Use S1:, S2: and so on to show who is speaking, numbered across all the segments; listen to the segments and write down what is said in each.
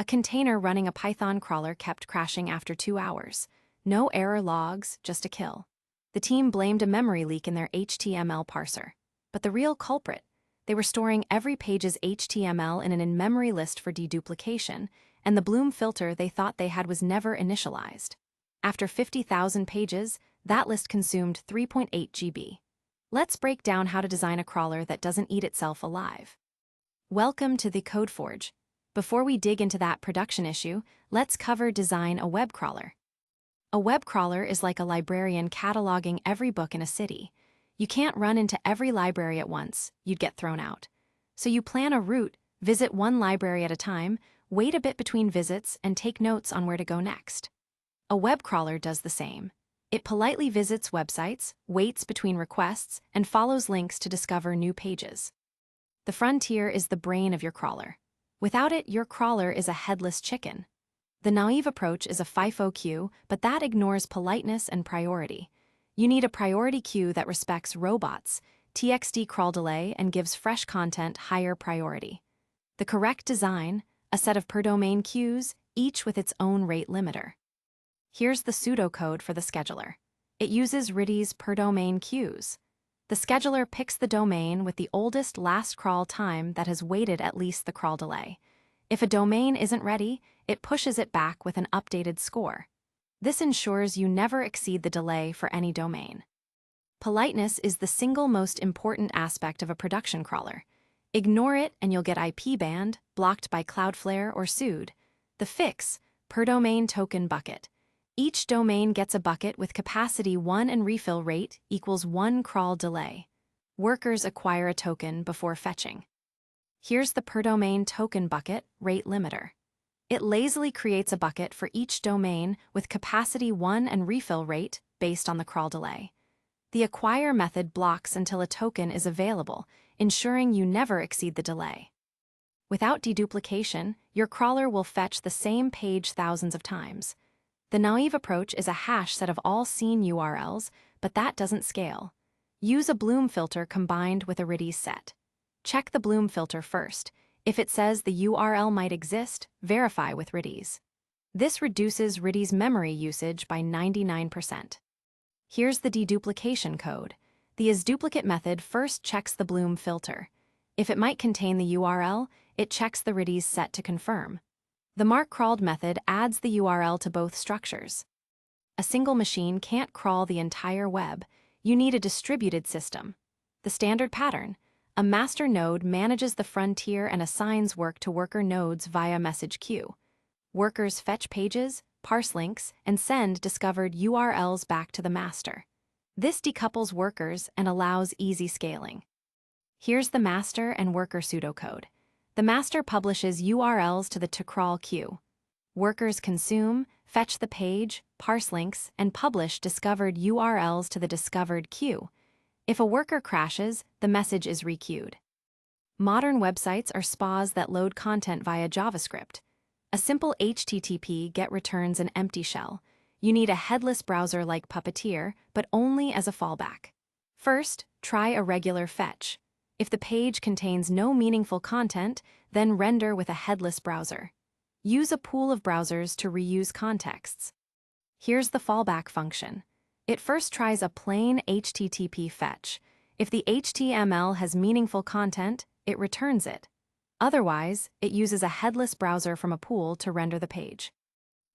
S1: container running a Python crawler kept crashing after 2 hours. No error logs, just a kill. The team blamed a memory leak in their HTML parser. But the real culprit, they were storing every page's HTML in an in-memory list for deduplication, and the Bloom filter they thought they had was never initialized. After 50,000 pages, that list consumed 3.8 GB. Let's break down how to design a crawler that doesn't eat itself alive. Welcome to TheCodeForge. Before we dig into that production issue, let's cover design a web crawler. A web crawler is like a librarian cataloging every book in a city. You can't run into every library at once, you'd get thrown out. So you plan a route, visit one library at a time, wait a bit between visits, and take notes on where to go next. A web crawler does the same. It politely visits websites, waits between requests, and follows links to discover new pages. The frontier is the brain of your crawler. Without it, your crawler is a headless chicken. The naive approach is a FIFO queue, but that ignores politeness and priority. You need a priority queue that respects Robots.txt crawl delay and gives fresh content higher priority. The correct design, a set of per-domain queues, each with its own rate limiter. Here's the pseudocode for the scheduler. It uses Retries per-domain queues. The scheduler picks the domain with the oldest last crawl time that has waited at least the crawl delay. If a domain isn't ready, it pushes it back with an updated score. This ensures you never exceed the delay for any domain. Politeness is the single most important aspect of a production crawler. Ignore it and you'll get IP banned, blocked by Cloudflare, or sued. The fix, per-domain token bucket. Each domain gets a bucket with capacity 1 and refill rate equals 1 crawl delay. Workers acquire a token before fetching. Here's the per-domain token bucket rate limiter. It lazily creates a bucket for each domain with capacity 1 and refill rate based on the crawl delay. The acquire method blocks until a token is available, ensuring you never exceed the delay. Without deduplication, your crawler will fetch the same page thousands of times. The naive approach is a hash set of all seen URLs, but that doesn't scale. Use a Bloom filter combined with a Retries set. Check the Bloom filter first. If it says the URL might exist, verify with Retries. This reduces Retries memory usage by 99%. Here's the deduplication code. The isDuplicate method first checks the Bloom filter. If it might contain the URL, it checks the Retries set to confirm. The mark-crawled method adds the URL to both structures. A single machine can't crawl the entire web. You need a distributed system. The standard pattern: a master node manages the frontier and assigns work to worker nodes via message queue. Workers fetch pages, parse links, and send discovered URLs back to the master. This decouples workers and allows easy scaling. Here's the master and worker pseudocode. The master publishes URLs to the to-crawl queue. Workers consume, fetch the page, parse links, and publish discovered URLs to the discovered queue. If a worker crashes, the message is requeued. Modern websites are SPAs that load content via JavaScript. A simple HTTP GET returns an empty shell. You need a headless browser like Puppeteer, but only as a fallback. First, try a regular fetch. If the page contains no meaningful content, then render with a headless browser. Use a pool of browsers to reuse contexts. Here's the fallback function. It first tries a plain HTTP fetch. If the HTML has meaningful content, it returns it. Otherwise, it uses a headless browser from a pool to render the page.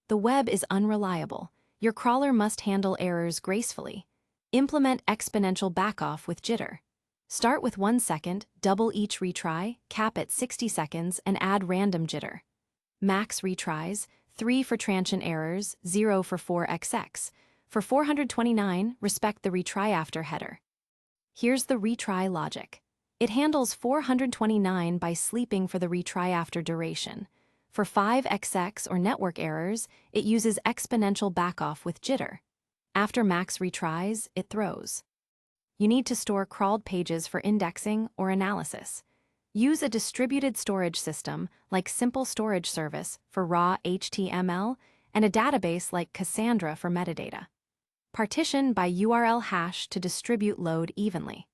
S1: The web is unreliable. Your crawler must handle errors gracefully. Implement exponential backoff with jitter. Start with 1 second, double each retry, cap at 60 seconds, and add random jitter. Max retries, 3 for transient errors, 0 for 4xx. For 429, respect the retry after header. Here's the retry logic. It handles 429 by sleeping for the retry after duration. For 5xx or network errors, it uses exponential backoff with jitter. After max retries, it throws. You need to store crawled pages for indexing or analysis. Use a distributed storage system like Simple Storage Service for raw HTML and a database like Cassandra for metadata. Partition by URL hash to distribute load evenly.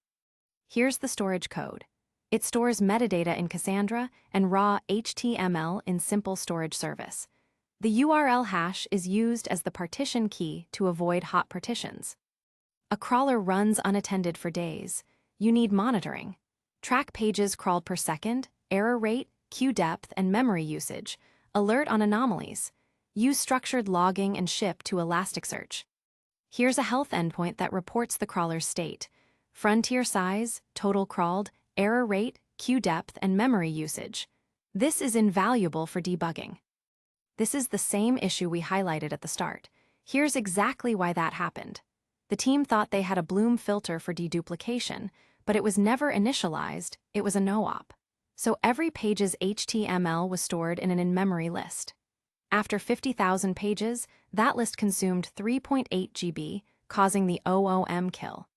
S1: Here's the storage code. It stores metadata in Cassandra and raw HTML in simple storage service. The URL hash is used as the partition key to avoid hot partitions. A crawler runs unattended for days. You need monitoring. Track pages crawled per second, error rate, queue depth, and memory usage. Alert on anomalies. Use structured logging and ship to Elasticsearch. Here's a health endpoint that reports the crawler's state. Frontier size, total crawled, error rate, queue depth, and memory usage. This is invaluable for debugging. This is the same issue we highlighted at the start. Here's exactly why that happened. The team thought they had a Bloom filter for deduplication, but it was never initialized, it was a no-op. So every page's HTML was stored in an in-memory list. After 50,000 pages, that list consumed 3.8 GB, causing the OOM kill.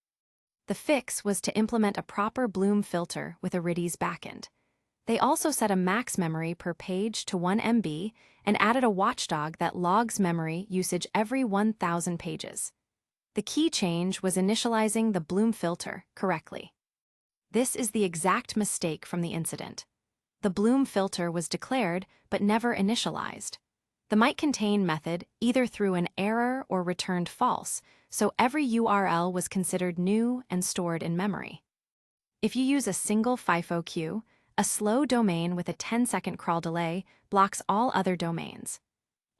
S1: The fix was to implement a proper Bloom filter with a Retries backend. They also set a max memory per page to 1 MB and added a watchdog that logs memory usage every 1,000 pages. The key change was initializing the Bloom filter correctly. This is the exact mistake from the incident. The Bloom filter was declared but never initialized. The might contain method either threw an error or returned false, so every URL was considered new and stored in memory. If you use a single FIFO queue, a slow domain with a 10-second crawl delay blocks all other domains.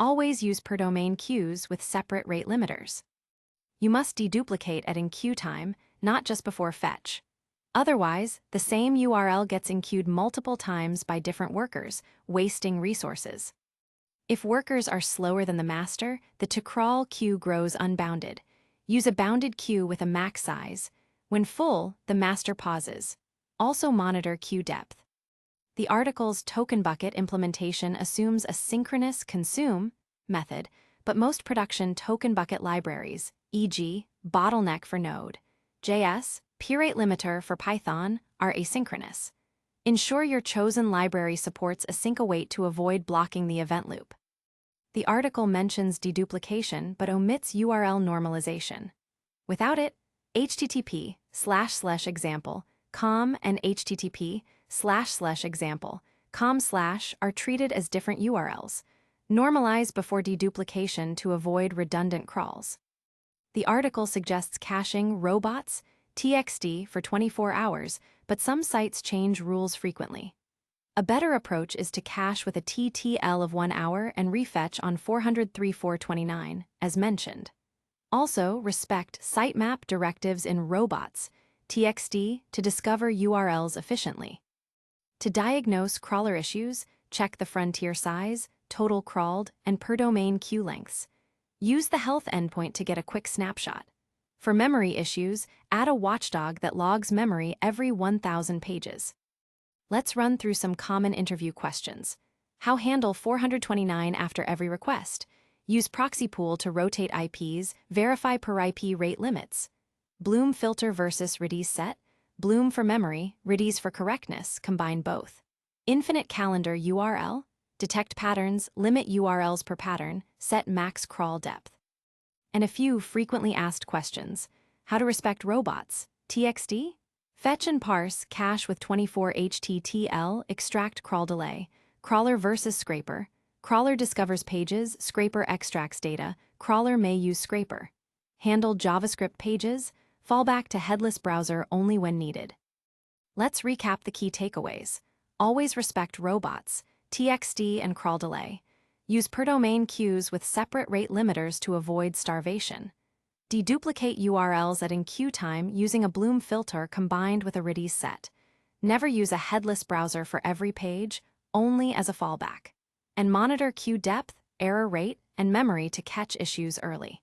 S1: Always use per domain queues with separate rate limiters. You must deduplicate at enqueue time, not just before fetch. Otherwise, the same URL gets enqueued multiple times by different workers, wasting resources. If workers are slower than the master, the to-crawl queue grows unbounded. Use a bounded queue with a max size. When full, the master pauses. Also monitor queue depth. The article's token bucket implementation assumes a synchronous consume method, but most production token bucket libraries, e.g., bottleneck for Node.js, purate limiter for Python, are asynchronous. Ensure your chosen library supports async await to avoid blocking the event loop. The article mentions deduplication but omits URL normalization. Without it, http://example, com and http://example, com/ are treated as different URLs. Normalize before deduplication to avoid redundant crawls. The article suggests caching Robots.txt for 24 hours, but some sites change rules frequently. A better approach is to cache with a TTL of 1 hour and refetch on 403.429, as mentioned. Also, respect sitemap directives in Robots.txt to discover URLs efficiently. To diagnose crawler issues, check the frontier size, total crawled, and per domain queue lengths. Use the health endpoint to get a quick snapshot. For memory issues, add a watchdog that logs memory every 1,000 pages. Let's run through some common interview questions. How handle 429 after every request? Use proxy pool to rotate IPs, verify per IP rate limits. Bloom filter versus Retries set. Bloom for memory, Retries for correctness, combine both. Infinite calendar URL. Detect patterns, limit URLs per pattern, set max crawl depth. And a few frequently asked questions. How to respect Robots.txt? Fetch and parse cache with 24 HTTL, extract crawl delay. Crawler versus scraper. Crawler discovers pages, scraper extracts data, crawler may use scraper. Handle JavaScript pages, fallback to headless browser only when needed. Let's recap the key takeaways. Always respect Robots.txt and crawl delay. Use per domain queues with separate rate limiters to avoid starvation. Deduplicate URLs at enqueue time using a Bloom filter combined with a Retries set. Never use a headless browser for every page, only as a fallback. And monitor queue depth, error rate, and memory to catch issues early.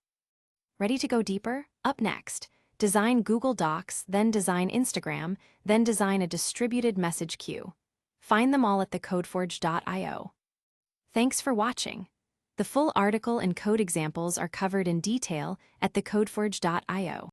S1: Ready to go deeper? Up next, design Google Docs, then design Instagram, then design a distributed message queue. Find them all at TheCodeForge.io. Thanks for watching. The full article and code examples are covered in detail at TheCodeForge.io.